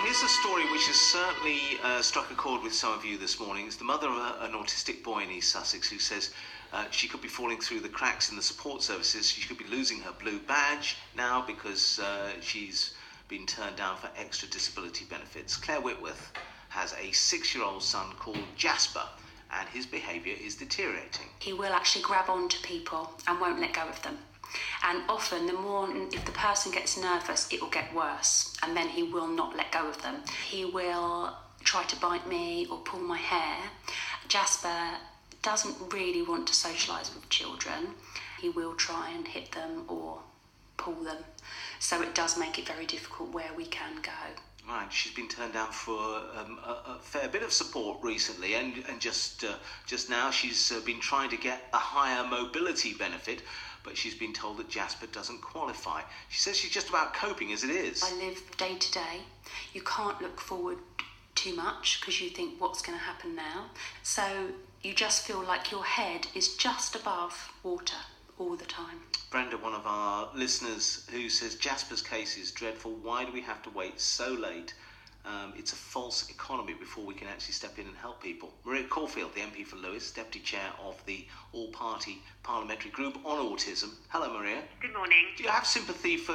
Here's a story which has certainly struck a chord with some of you this morning. It's the mother of an autistic boy in East Sussex who says she could be falling through the cracks in the support services. She could be losing her blue badge now because she's been turned down for extra disability benefits. Claire Whitworth has a 6-year-old son called Jasper, and his behaviour is deteriorating. He will actually grab onto people and won't let go of them. And often if the person gets nervous, it will get worse, and then he will not let go of them. He will try to bite me or pull my hair. Jasper doesn't really want to socialise with children. He will try and hit them or pull them. So it does make it very difficult where we can go. Right, she's been turned down for a fair bit of support recently, and just now she's been trying to get a higher mobility benefit, but she's been told that Jasper doesn't qualify. She says she's just about coping as it is. I live day to day. You can't look forward too much because you think, what's going to happen now? So you just feel like your head is just above water all the time. Brenda, one of our listeners, who says Jasper's case is dreadful. Why do we have to wait so late? It's a false economy before we can actually step in and help people. Maria Caulfield, the MP for Lewes, Deputy Chair of the All-Party Parliamentary Group on Autism. Hello, Maria. Good morning. Do you have sympathy for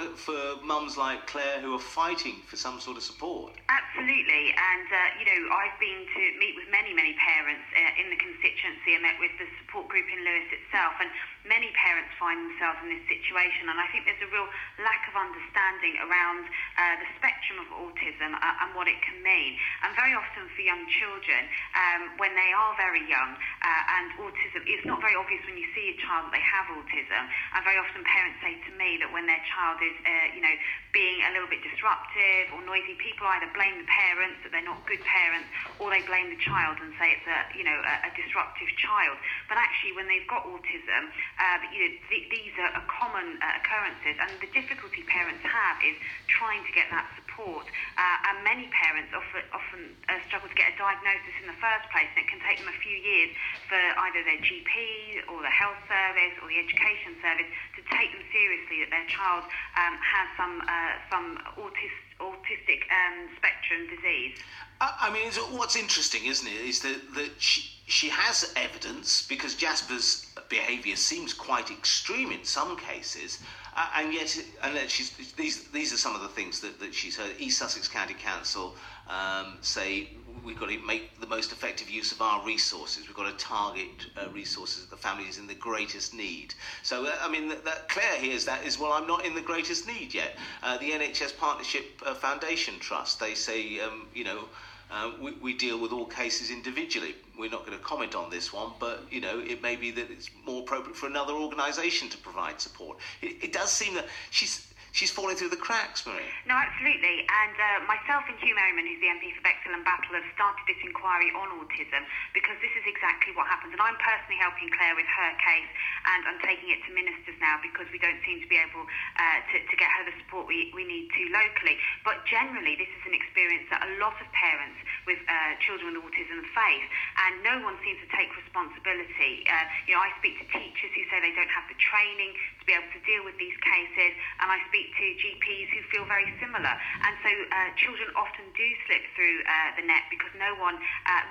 mums like Claire who are fighting for some sort of support? Absolutely, and I've been to meet with many parents in the constituency. I met with the support group in Lewes itself, and many parents find themselves in this situation, and I think there's a real lack of understanding around the spectrum of autism and what it can mean. And very often for young children, when they are very young, and autism, it's not very obvious when you see a child that they have autism, and very often parents say to me that when their child is being a little bit disruptive or noisy, people either blame the parents, that they're not good parents, or they blame the child and say it's a disruptive child. But actually, when they've got autism, these are common occurrences, and the difficulty parents have is trying to get that support. And many parents often struggle to get a diagnosis in the first place, and it can take them a few years for either their GP or the health service or the education service to take them seriously that their child has some autistic spectrum disease. I mean, what's interesting, isn't it, is that she has evidence, because Jasper's behaviour seems quite extreme in some cases, and yet these are some of the things that she's heard. East Sussex County Council say we've got to make the most effective use of our resources. We've got to target resources at the families in the greatest need. So, that Claire hears that is, well, I'm not in the greatest need yet. The NHS Partnership Foundation Trust, they say, we deal with all cases individually. We're not going to comment on this one, but, it may be that it's more appropriate for another organisation to provide support. It does seem that she's falling through the cracks, Maria. No, absolutely. And myself and Hugh Merriman, who's the MP for Bexhill and Battle, have started this inquiry on autism because this is exactly what happens. And I'm personally helping Claire with her case, and I'm taking it to ministers now because we don't seem to be able to get her the support we need to locally. But generally, this is an experience that a lot of parents with children with autism face, and no one seems to take responsibility. I speak to teachers who say they don't have the training to be able to deal with these cases, and I speak to GPs who feel very similar. And so children often do slip through the net because no one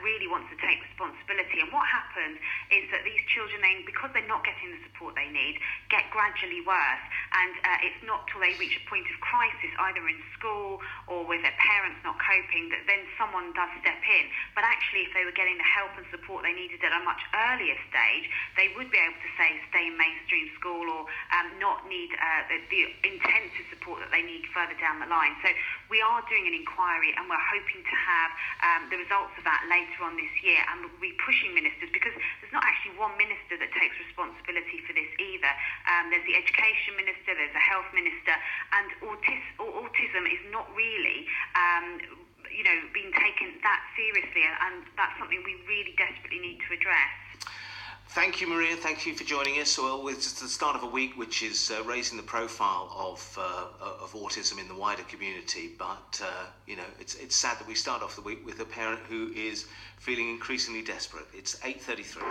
really wants to take responsibility. And what happens is that these children, because they're not getting the support they need, get gradually worse. And it's not till they reach a point of crisis, either in school or with their parents not coping, that then someone does step in. But actually, if they were getting the help and support they needed at a much earlier stage, they would be able to, say, stay in mainstream school or not need the intensive support that they need further down the line. So we are doing an inquiry, and we're hoping to have the results of that later on this year, and we'll be pushing ministers, because there's not actually one minister that takes responsibility for this either. There's the education minister, there's the health minister, and autism is not really being taken that seriously, and that's something we really desperately need to address. Thank you, Maria. Thank you for joining us. Well, it's the start of a week which is raising the profile of autism in the wider community. But it's sad that we start off the week with a parent who is feeling increasingly desperate. It's 8:33.